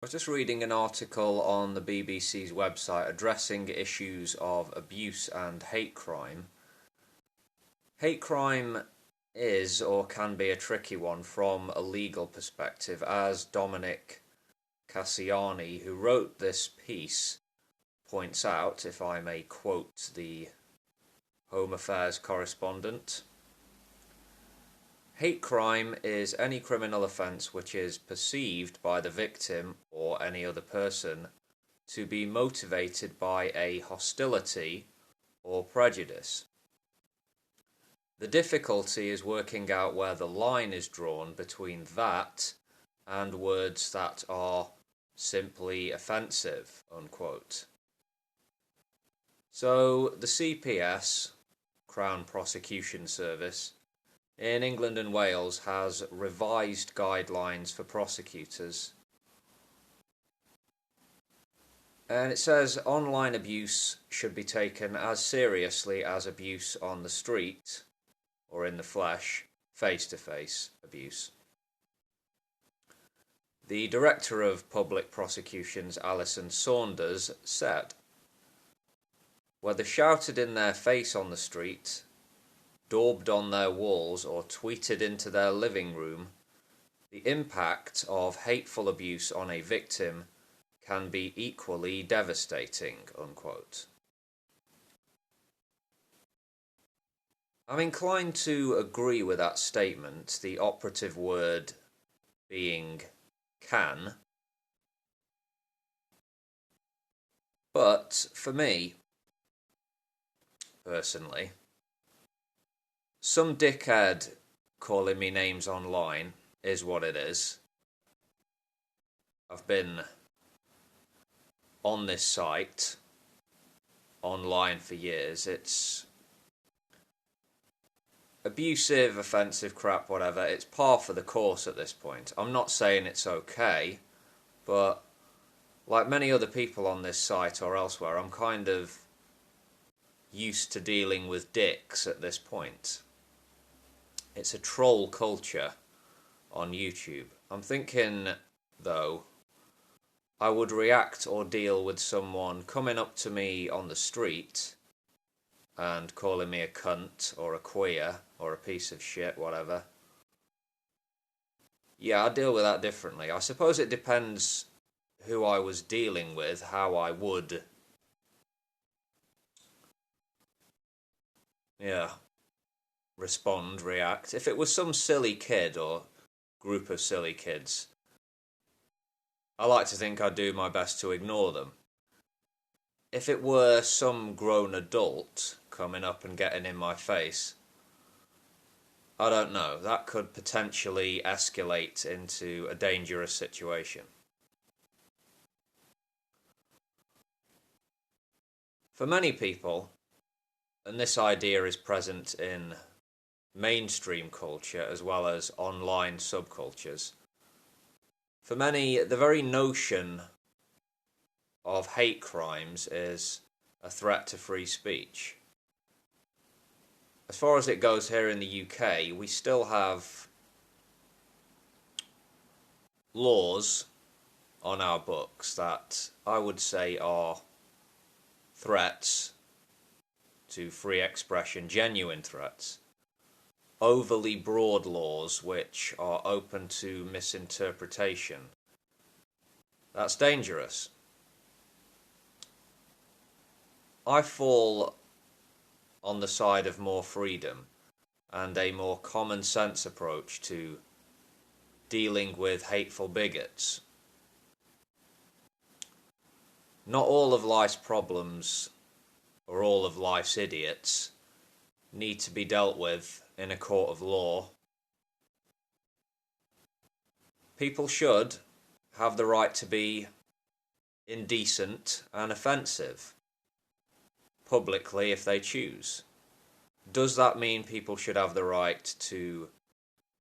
I was just reading an article on the BBC's website addressing issues of abuse and hate crime. Hate crime is or can be a tricky one from a legal perspective, as Dominic Cassiani, who wrote this piece, points out, if I may quote the Home Affairs correspondent. Hate crime is any criminal offence which is perceived by the victim or any other person to be motivated by a hostility or prejudice. The difficulty is working out where the line is drawn between that and words that are simply offensive, unquote. So the CPS, Crown Prosecution Service, in England and Wales has revised guidelines for prosecutors. And it says online abuse should be taken as seriously as abuse on the street or in the flesh, face-to-face abuse. The Director of Public Prosecutions, Alison Saunders, said, "Whether shouted in their face on the street, daubed on their walls or tweeted into their living room, the impact of hateful abuse on a victim can be equally devastating," unquote. I'm inclined to agree with that statement, the operative word being can. But for me, personally, some dickhead calling me names online is what it is. I've been on this site online for years. It's abusive, offensive crap, whatever. It's par for the course at this point. I'm not saying it's okay, but like many other people on this site or elsewhere, I'm kind of used to dealing with dicks at this point. It's a troll culture on YouTube. I'm thinking, though, I would react or deal with someone coming up to me on the street and calling me a cunt or a queer or a piece of shit, whatever. Yeah, I deal with that differently. I suppose it depends who I was dealing with, how I would, respond, react. If it was some silly kid or group of silly kids, I like to think I'd do my best to ignore them. If it were some grown adult coming up and getting in my face, I don't know, that could potentially escalate into a dangerous situation. For many people, and this idea is present in mainstream culture as well as online subcultures, for many, the very notion of hate crimes is a threat to free speech. As far as it goes here in the UK, we still have laws on our books that I would say are threats to free expression, genuine threats. Overly broad laws which are open to misinterpretation. That's dangerous. I fall on the side of more freedom and a more common sense approach to dealing with hateful bigots. Not all of life's problems or all of life's idiots need to be dealt with in a court of law. People should have the right to be indecent and offensive, publicly if they choose. Does that mean people should have the right to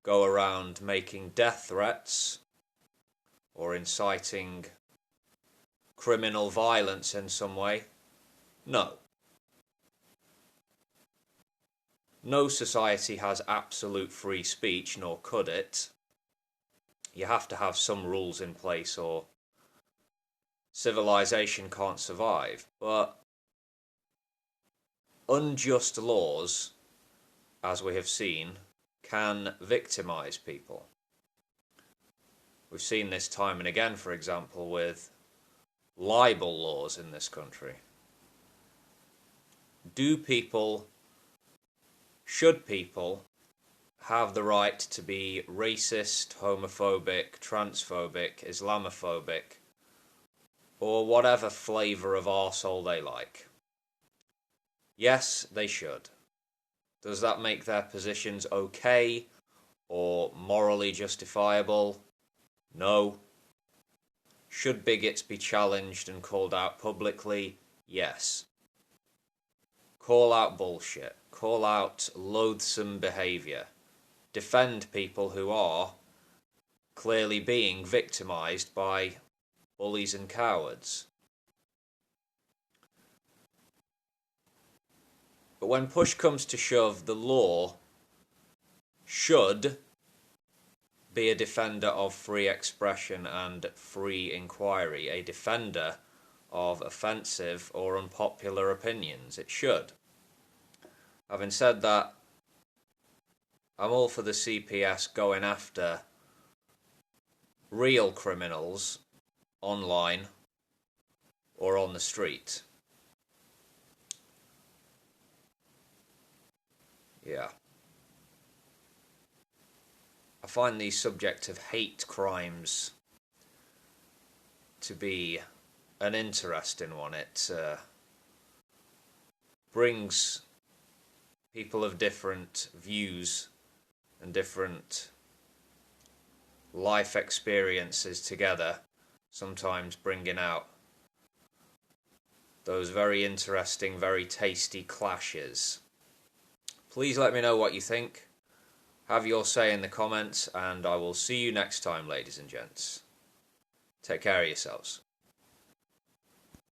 go around making death threats or inciting criminal violence in some way? No. No society has absolute free speech, nor could it. You have to have some rules in place or civilization can't survive. But unjust laws, as we have seen, can victimize people. We've seen this time and again, for example, with libel laws in this country. Should people have the right to be racist, homophobic, transphobic, Islamophobic, or whatever flavour of arsehole they like? Yes, they should. Does that make their positions okay or morally justifiable? No. Should bigots be challenged and called out publicly? Yes. Call out bullshit. Call out loathsome behaviour. Defend people who are clearly being victimised by bullies and cowards. But when push comes to shove, the law should be a defender of free expression and free inquiry, a defender of offensive or unpopular opinions. It should. Having said that, I'm all for the CPS going after real criminals online or on the street. Yeah. I find the subject of hate crimes to be an interesting one. It brings people of different views and different life experiences together, sometimes bringing out those very interesting, very tasty clashes. Please let me know what you think. Have your say in the comments, and I will see you next time, ladies and gents. Take care of yourselves.